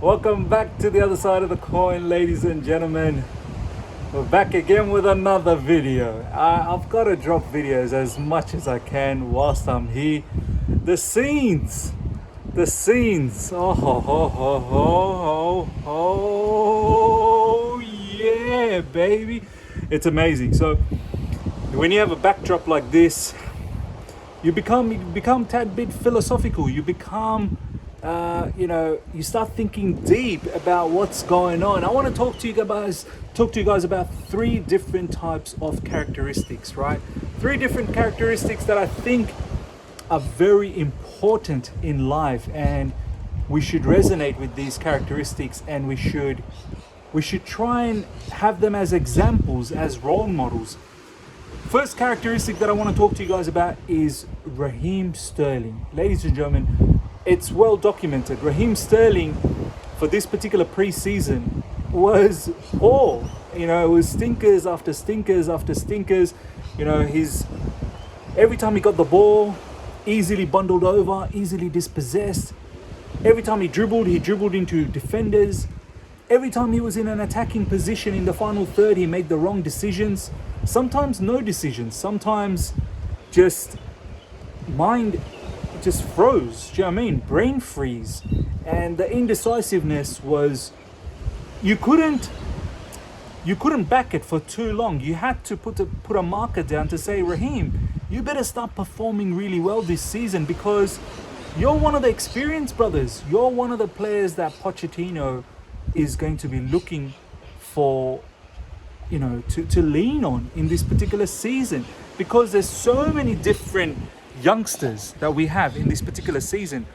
Welcome back to the other side of the coin, ladies and gentlemen. We're back again with another video. I've got to drop videos as much as I can whilst I'm here. The scenes. Oh, ho, ho, ho, ho, ho, yeah, baby. It's amazing. So when you have a backdrop like this, you become tad bit philosophical. You become you start thinking deep about what's going on. I want to talk to you guys about three different types of characteristics, right? Three different characteristics that I think are very important in life, and we should resonate with these characteristics, and we should try and have them as examples, as role models. First characteristic that I want to talk to you guys about is Raheem Sterling. Ladies and gentlemen, it's well documented. Raheem Sterling, for this particular preseason, was all. It was stinkers after stinkers after stinkers. Every time he got the ball, easily bundled over, easily dispossessed. Every time he dribbled into defenders. Every time he was in an attacking position in the final third, he made the wrong decisions. Sometimes no decisions. Sometimes just mind just froze. Do you know what I mean? Brain freeze. And the indecisiveness was, you couldn't back it for too long. You had to put a marker down to say, Raheem, you better start performing really well this season, because you're one of the experienced brothers. You're one of the players that Pochettino is going to be looking for, to lean on in this particular season, because there's so many different youngsters that we have in this particular season.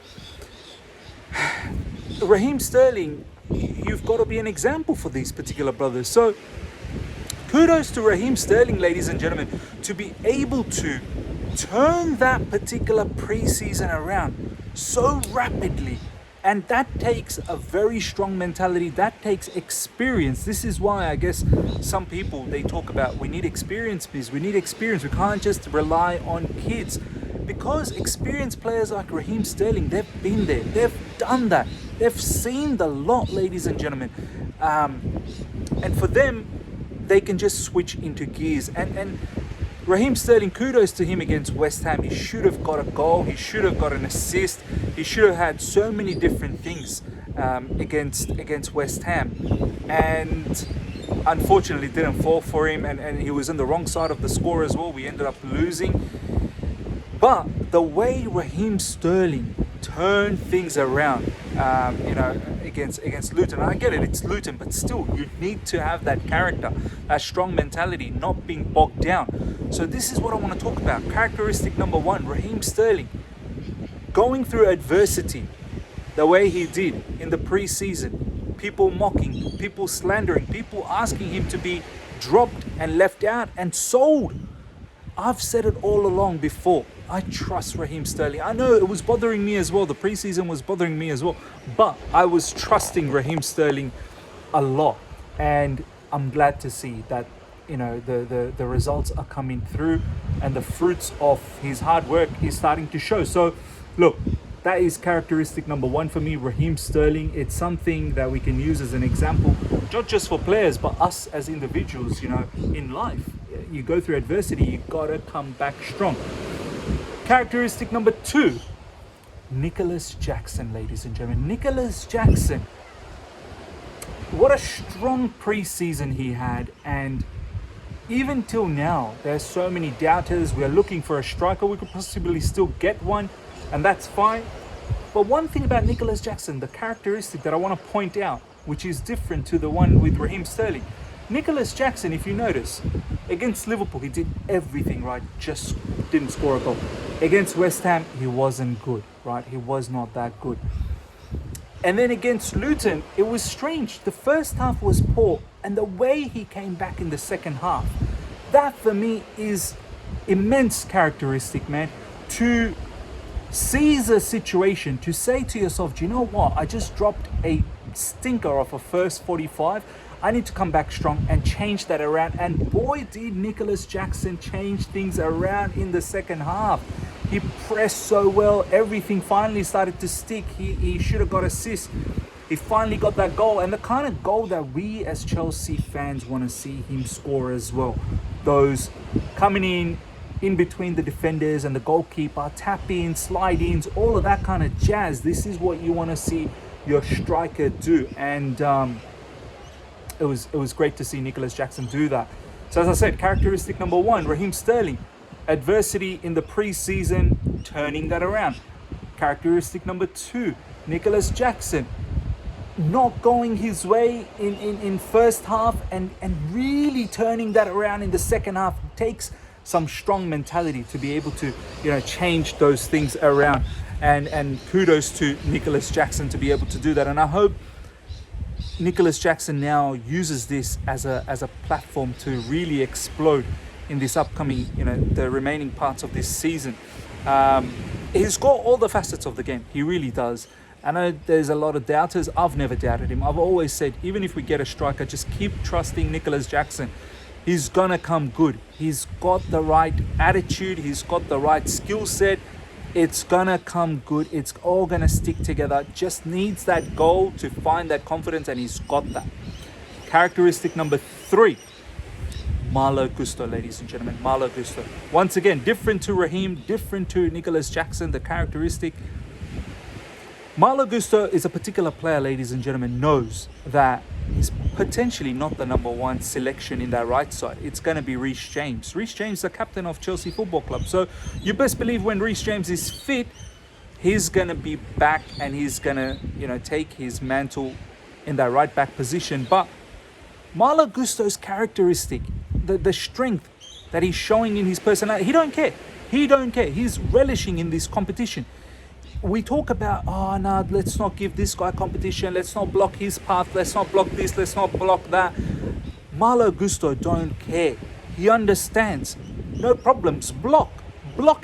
Raheem Sterling, you've got to be an example for these particular brothers. So kudos to Raheem Sterling, ladies and gentlemen, to be able to turn that particular preseason around so rapidly. And that takes a very strong mentality. That takes experience. This is why I guess some people, they talk about, we need experience, please. We need experience. We can't just rely on kids. Because experienced players like Raheem Sterling, they've been there. They've done that. They've seen the lot, ladies and gentlemen. And for them, they can just switch into gears. And Raheem Sterling, kudos to him against West Ham. He should have got a goal. He should have got an assist. He should have had so many different things against West Ham. And unfortunately, it didn't fall for him. And he was on the wrong side of the score as well. We ended up losing. But the way Raheem Sterling turned things around, against Luton. I get it, it's Luton, but still, you need to have that character, that strong mentality, not being bogged down. So this is what I want to talk about. Characteristic number one, Raheem Sterling, going through adversity the way he did in the preseason. People mocking, people slandering, people asking him to be dropped and left out and sold. I've said it all along before. I trust Raheem Sterling. I know it was bothering me as well. The preseason was bothering me as well. But I was trusting Raheem Sterling a lot. And I'm glad to see that, the results are coming through and the fruits of his hard work is starting to show. So, look, that is characteristic number one for me, Raheem Sterling. It's something that we can use as an example, not just for players, but us as individuals, in life. You go through adversity, you gotta come back strong. Characteristic number two, Nicholas Jackson, ladies and gentlemen. Nicholas Jackson. What a strong preseason he had, and even till now, there's so many doubters. We're looking for a striker. We could possibly still get one, and that's fine. But one thing about Nicholas Jackson, the characteristic that I want to point out, which is different to the one with Raheem Sterling. Nicholas Jackson, if you notice, against Liverpool, he did everything right, just didn't score a goal. Against West Ham, he wasn't good, right? He was not that good. And then against Luton, it was strange. The first half was poor, and the way he came back in the second half, that for me is immense characteristic, man. To seize a situation, to say to yourself, do you know what? I just dropped a stinker of a first 45. I need to come back strong and change that around. And boy, did Nicholas Jackson change things around in the second half. He pressed so well. Everything finally started to stick. He should have got assists. He finally got that goal, and the kind of goal that we as Chelsea fans want to see him score as well. Those coming in between the defenders and the goalkeeper, tap-ins, slide-ins, all of that kind of jazz. This is what you want to see your striker do, and it was great to see Nicolas Jackson do that. So as I said, characteristic number one, Raheem Sterling, adversity in the pre-season, turning that around. Characteristic number two, Nicolas Jackson, not going his way in first half and really turning that around in the second half. It takes some strong mentality to be able to, change those things around. And kudos to Nicolas Jackson to be able to do that. And I hope Nicolas Jackson now uses this as a platform to really explode in this upcoming, the remaining parts of this season. He's got all the facets of the game. He really does. I know there's a lot of doubters. I've never doubted him. I've always said, even if we get a striker, just keep trusting Nicolas Jackson. He's gonna come good. He's got the right attitude. He's got the right skill set. It's gonna come good. It's all gonna stick together. Just needs that goal to find that confidence, and he's got that. Characteristic number three, Malo Gusto, ladies and gentlemen. Malo Gusto. Once again, different to Raheem, different to Nicolas Jackson. The characteristic, Malo Gusto is a particular player, ladies and gentlemen, knows that he's potentially not the number one selection in that right side. It's going to be Reece James. Reece James is the captain of Chelsea Football Club. So you best believe when Reece James is fit, he's going to be back and he's going to, take his mantle in that right back position. But Malo Gusto's characteristic, the strength that he's showing in his personality, he don't care. He don't care. He's relishing in this competition. We talk about, let's not give this guy competition. Let's not block his path. Let's not block this. Let's not block that. Malo Gusto don't care. He understands. No problems. Block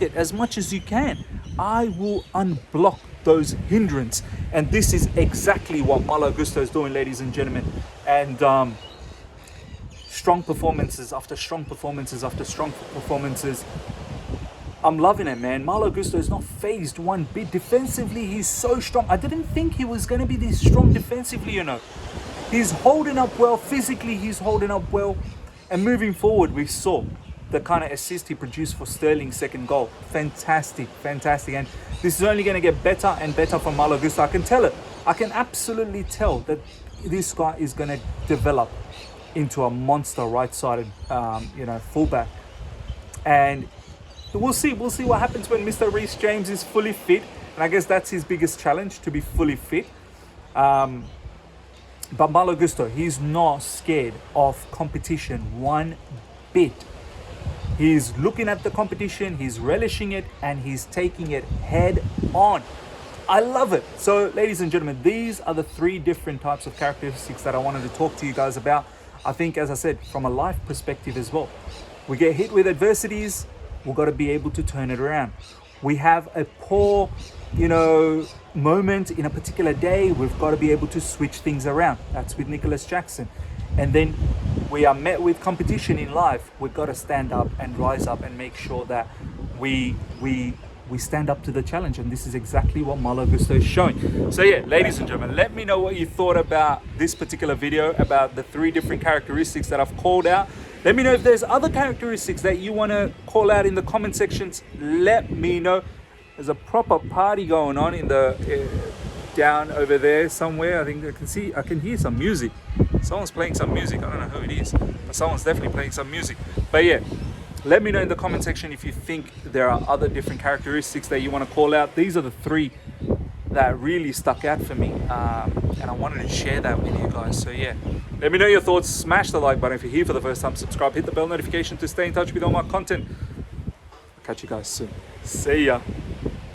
it as much as you can. I will unblock those hindrance. And this is exactly what Malo Gusto is doing, ladies and gentlemen. And strong performances after strong performances after strong performances. I'm loving it, man. Malo Gusto is not phased one bit. Defensively, he's so strong. I didn't think he was going to be this strong defensively, He's holding up well. Physically, he's holding up well. And moving forward, we saw the kind of assist he produced for Sterling's second goal. Fantastic. And this is only going to get better and better for Malo Gusto. I can tell it. I can absolutely tell that this guy is going to develop into a monster right-sided, fullback. And we'll see what happens when Mr. Reece James is fully fit. And I guess that's his biggest challenge, to be fully fit. But Malo Gusto, he's not scared of competition one bit. He's looking at the competition, he's relishing it, and he's taking it head on. I love it. So, ladies and gentlemen, these are the three different types of characteristics that I wanted to talk to you guys about. I think, as I said, from a life perspective as well. We get hit with adversities, we've got to be able to turn it around. We have a poor, moment in a particular day, we've got to be able to switch things around. That's with Nicolas Jackson. And then we are met with competition in life. We've got to stand up and rise up and make sure that we stand up to the challenge. And this is exactly what Malo Gusto is showing. So yeah, ladies and gentlemen, let me know what you thought about this particular video, about the three different characteristics that I've called out. Let me know if there's other characteristics that you want to call out in the comment sections. Let me know. There's a proper party going on in the down over there somewhere. I think I can hear some music. Someone's playing some music. I don't know who it is, but someone's definitely playing some music. But yeah, let me know in the comment section if you think there are other different characteristics that you want to call out. These are the three that really stuck out for me, and I wanted to share that with you guys. So yeah, let me know your thoughts. Smash the like button if you're here for the first time. Subscribe, hit the bell notification to stay in touch with all my content. I'll catch you guys soon. See ya.